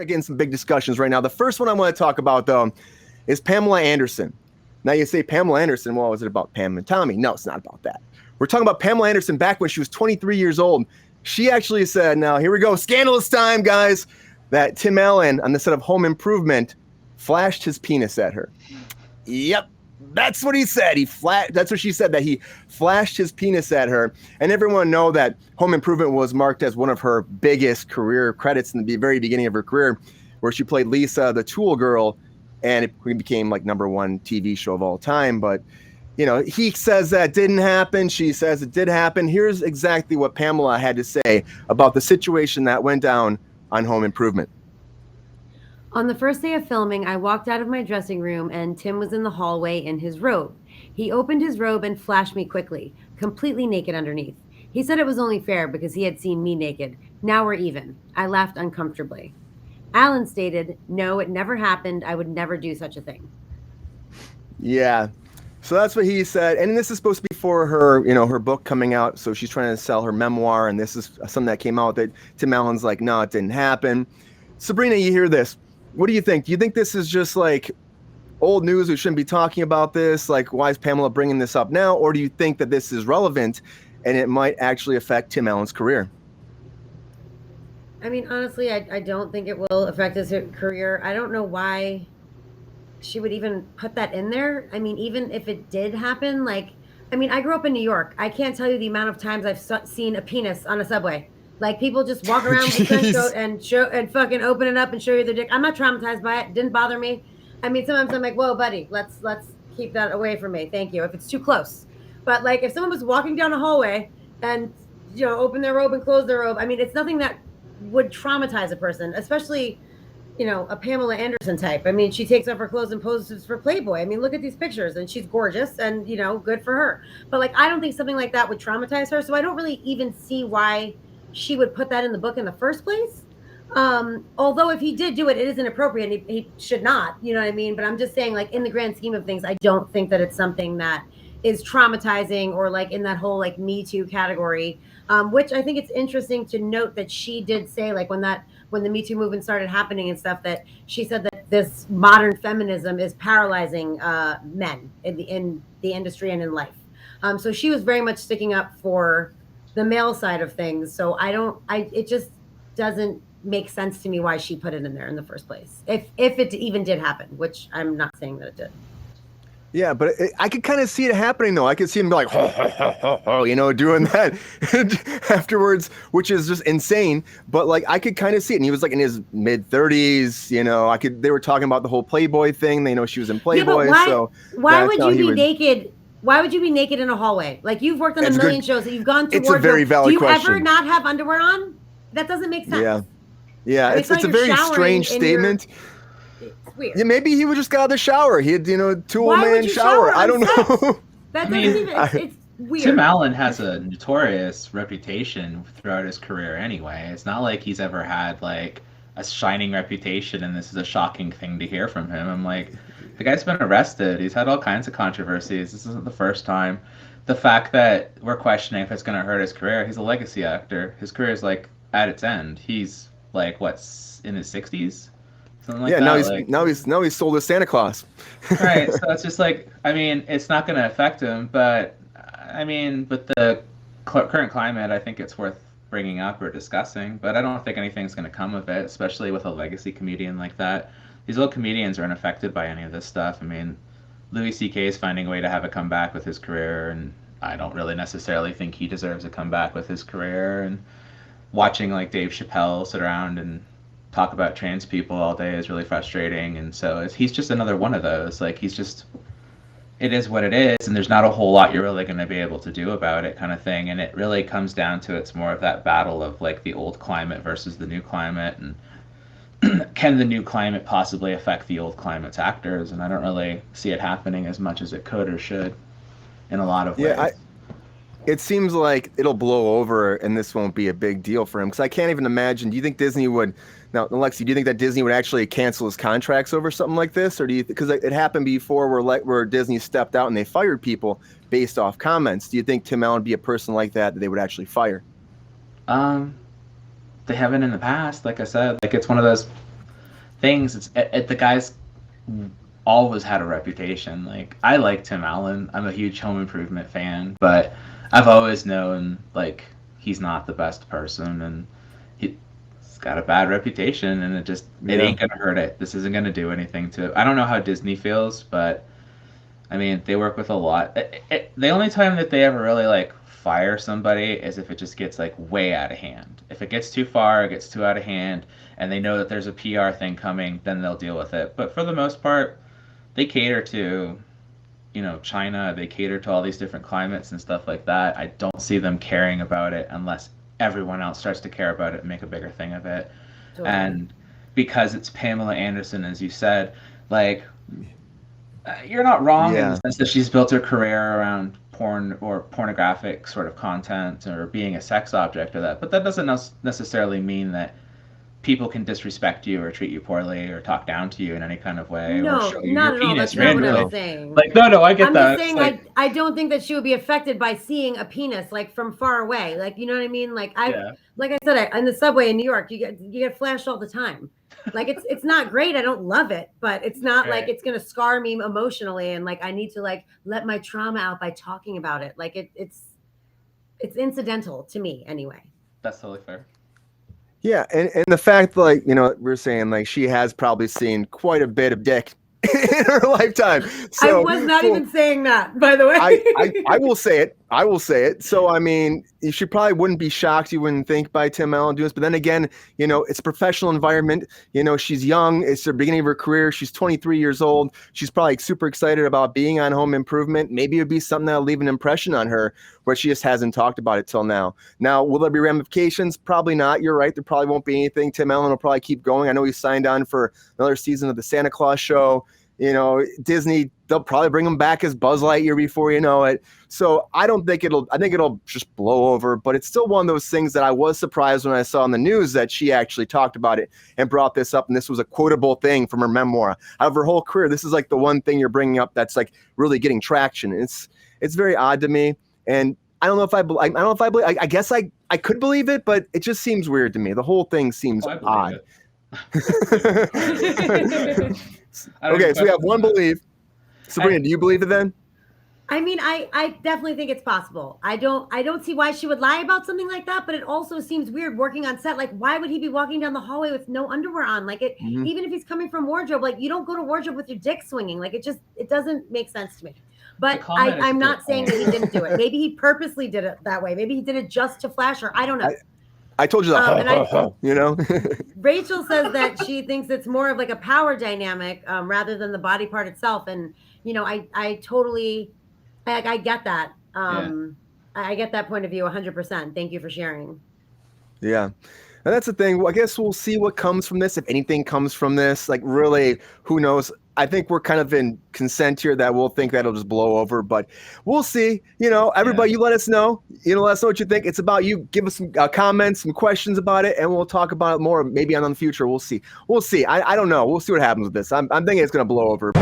We're getting some big discussions right now. The first one I want to talk about, though, is Pamela Anderson. Now you say Pamela Anderson, well, is it about Pam and Tommy? No, it's not about that. We're talking about Pamela Anderson back when she was 23 years old. She actually said, now here we go, scandalous time, guys, that Tim Allen on the set of Home Improvement flashed his penis at her. Yep, that's what he said. That's what she said, that he flashed his penis at her. And everyone know that Home Improvement was marked as one of her biggest career credits in the very beginning of her career, where she played Lisa, the tool girl, and it became like #1 TV show of all time. But, you know, he says that didn't happen. She says it did happen. Here's exactly what Pamela had to say about the situation that went down on Home Improvement. On the first day of filming, I walked out of my dressing room and Tim was in the hallway in his robe. He opened his robe and flashed me quickly, completely naked underneath. He said it was only fair because he had seen me naked. Now we're even. I laughed uncomfortably. Alan stated, no, it never happened. I would never do such a thing. Yeah. So that's what he said. And this is supposed to be for her, you know, her book coming out. So she's trying to sell her memoir. And this is something that came out that Tim Allen's like, no, it didn't happen. Sabrina, you hear this. What do you think? Do you think this is just like old news? We shouldn't be talking about this. Like, why is Pamela bringing this up now? Or do you think that this is relevant and it might actually affect Tim Allen's career? I mean, honestly, I don't think it will affect his career. I don't know why she would even put that in there. I mean, even if it did happen, like, I mean, I grew up in New York. I can't tell you the amount of times I've seen a penis on a subway. Like, people just walk around with a trench coat and fucking open it up and show you their dick. I'm not traumatized by it. Didn't bother me. I mean, sometimes I'm like, whoa, buddy, let's keep that away from me. Thank you. If it's too close. But like, if someone was walking down a hallway and, you know, open their robe and close their robe, I mean, it's nothing that would traumatize a person, especially, you know, a Pamela Anderson type. I mean, she takes off her clothes and poses for Playboy. I mean, look at these pictures, and she's gorgeous, and, you know, good for her. But like, I don't think something like that would traumatize her. So I don't really even see why she would put that in the book in the first place. Although if he did do it, it is inappropriate. And he should not, you know what I mean? But I'm just saying, like, in the grand scheme of things, I don't think that it's something that is traumatizing or like in that whole like Me Too category, which I think it's interesting to note that she did say, like, when the Me Too movement started happening and stuff, that she said that this modern feminism is paralyzing men in the industry and in life. So she was very much sticking up for the male side of things. So it just doesn't make sense to me why she put it in there in the first place. If it even did happen, which I'm not saying that it did. Yeah, but I could kind of see it happening, though. I could see him be like, ho, ho, ho, ho, ho, you know, doing that afterwards, which is just insane. But like, I could kind of see it. And he was like in his mid-30s, you know, they were talking about the whole Playboy thing. They know she was in Playboy. Yeah, so why would you be naked? Why would you be naked in a hallway? Like, you've worked on a million shows that you've gone to. It's a very valid question. Do you ever not have underwear on? That doesn't make sense. Yeah. Yeah, it's a very strange statement. It's weird. Yeah, maybe he would just got out of the shower. He had, you know, tool-man shower. I don't know. That doesn't even. It's weird. Tim Allen has a notorious reputation throughout his career anyway. It's not like he's ever had like a shining reputation, and this is a shocking thing to hear from him. I'm like, the guy's been arrested. He's had all kinds of controversies. This isn't the first time. The fact that we're questioning if it's going to hurt his career, he's a legacy actor. His career is like at its end. He's like, what's in his 60s? Something like that. now he's sold as Santa Claus. Right. So it's just like, I mean, it's not going to affect him, but I mean, with the current climate, I think it's worth bringing up or discussing, but I don't think anything's going to come of it, especially with a legacy comedian like that. These old comedians aren't affected by any of this stuff. I mean, Louis C.K. is finding a way to have a comeback with his career, and I don't really necessarily think he deserves a comeback with his career. And watching like Dave Chappelle sit around and talk about trans people all day is really frustrating. And so he's just another one of those. Like, it is what it is, and there's not a whole lot you're really going to be able to do about it, kind of thing. And it really comes down to, it's more of that battle of like the old climate versus the new climate, and can the new climate possibly affect the old climate's actors? And I don't really see it happening as much as it could or should in a lot of ways. Yeah, it seems like it'll blow over and this won't be a big deal for him, because I can't even imagine. Do you think Disney would, now, Alexi, do you think that Disney would actually cancel his contracts over something like this? Or do you, because it happened before where Disney stepped out and they fired people based off comments. Do you think Tim Allen would be a person like that they would actually fire? They haven't in the past, like I said. Like, it's one of those, things, the guy's always had a reputation. Like, I like Tim Allen. I'm a huge Home Improvement fan, but I've always known, like, he's not the best person, and he's got a bad reputation, and it ain't gonna hurt it. This isn't gonna do anything to. I don't know how Disney feels, but I mean, they work with a lot. The only time that they ever really like fire somebody is if it just gets like way out of hand. If it gets too far, it gets too out of hand, and they know that there's a PR thing coming, then they'll deal with it. But for the most part, they cater to, China. They cater to all these different climates and stuff like that. I don't see them caring about it unless everyone else starts to care about it and make a bigger thing of it. Totally. And because it's Pamela Anderson, as you said, like, you're not wrong in the sense that she's built her career around porn or pornographic sort of content or being a sex object or that. But that doesn't necessarily mean that people can disrespect you or treat you poorly or talk down to you in any kind of way. No, or show you not your at all. penis That's not what randomly. I'm saying. Like, no, I get I'm that. just saying, I don't think that she would be affected by seeing a penis like from far away. Like, you know what I mean? Like, like I said, in the subway in New York, you get flashed all the time. Like, it's not great. I don't love it, but it's not like it's gonna scar me emotionally, and like I need to like let my trauma out by talking about it. Like it's incidental to me anyway. That's totally fair. Yeah, and the fact, like, we're saying, like, she has probably seen quite a bit of dick in her lifetime. So, I was not even saying that, by the way. I will say it. I will say it. So, I mean, she probably wouldn't be shocked, you wouldn't think, by Tim Allen doing this. But then again, it's a professional environment. She's young. It's the beginning of her career. She's 23 years old. She's probably super excited about being on Home Improvement. Maybe it would be something that'll leave an impression on her, but she just hasn't talked about it till now. Now, will there be ramifications? Probably not. You're right. There probably won't be anything. Tim Allen will probably keep going. I know he signed on for another season of the Santa Claus show. Disney, they'll probably bring him back as Buzz Lightyear before you know it. So I think it'll just blow over, but it's still one of those things that I was surprised when I saw in the news that she actually talked about it and brought this up. And this was a quotable thing from her memoir. Out of her whole career, this is like the one thing you're bringing up that's like really getting traction. It's very odd to me. And I don't know if I believe, I guess I could believe it, but it just seems weird to me. The whole thing seems odd. Okay, so we have one belief. Sabrina, do you believe it then? I mean, I definitely think it's possible. I don't see why she would lie about something like that, but it also seems weird working on set. Like, why would he be walking down the hallway with no underwear on? Like, even if he's coming from wardrobe, like, you don't go to wardrobe with your dick swinging. Like, it doesn't make sense to me. But I'm not saying that he didn't do it. Maybe he purposely did it that way. Maybe he did it just to flash her. I don't know. I told you that. Rachel says that she thinks it's more of like a power dynamic rather than the body part itself. And, I totally, I get that. I get that point of view 100%. Thank you for sharing. Yeah. And that's the thing. Well, I guess we'll see what comes from this. If anything comes from this, like, really, who knows? I think we're kind of in consent here that we'll think that'll just blow over, but we'll see. Everybody, you let us know. Let us know what you think. It's about you. Give us some comments, some questions about it, and we'll talk about it more maybe on the future. We'll see. I don't know. We'll see what happens with this. I'm thinking it's going to blow over.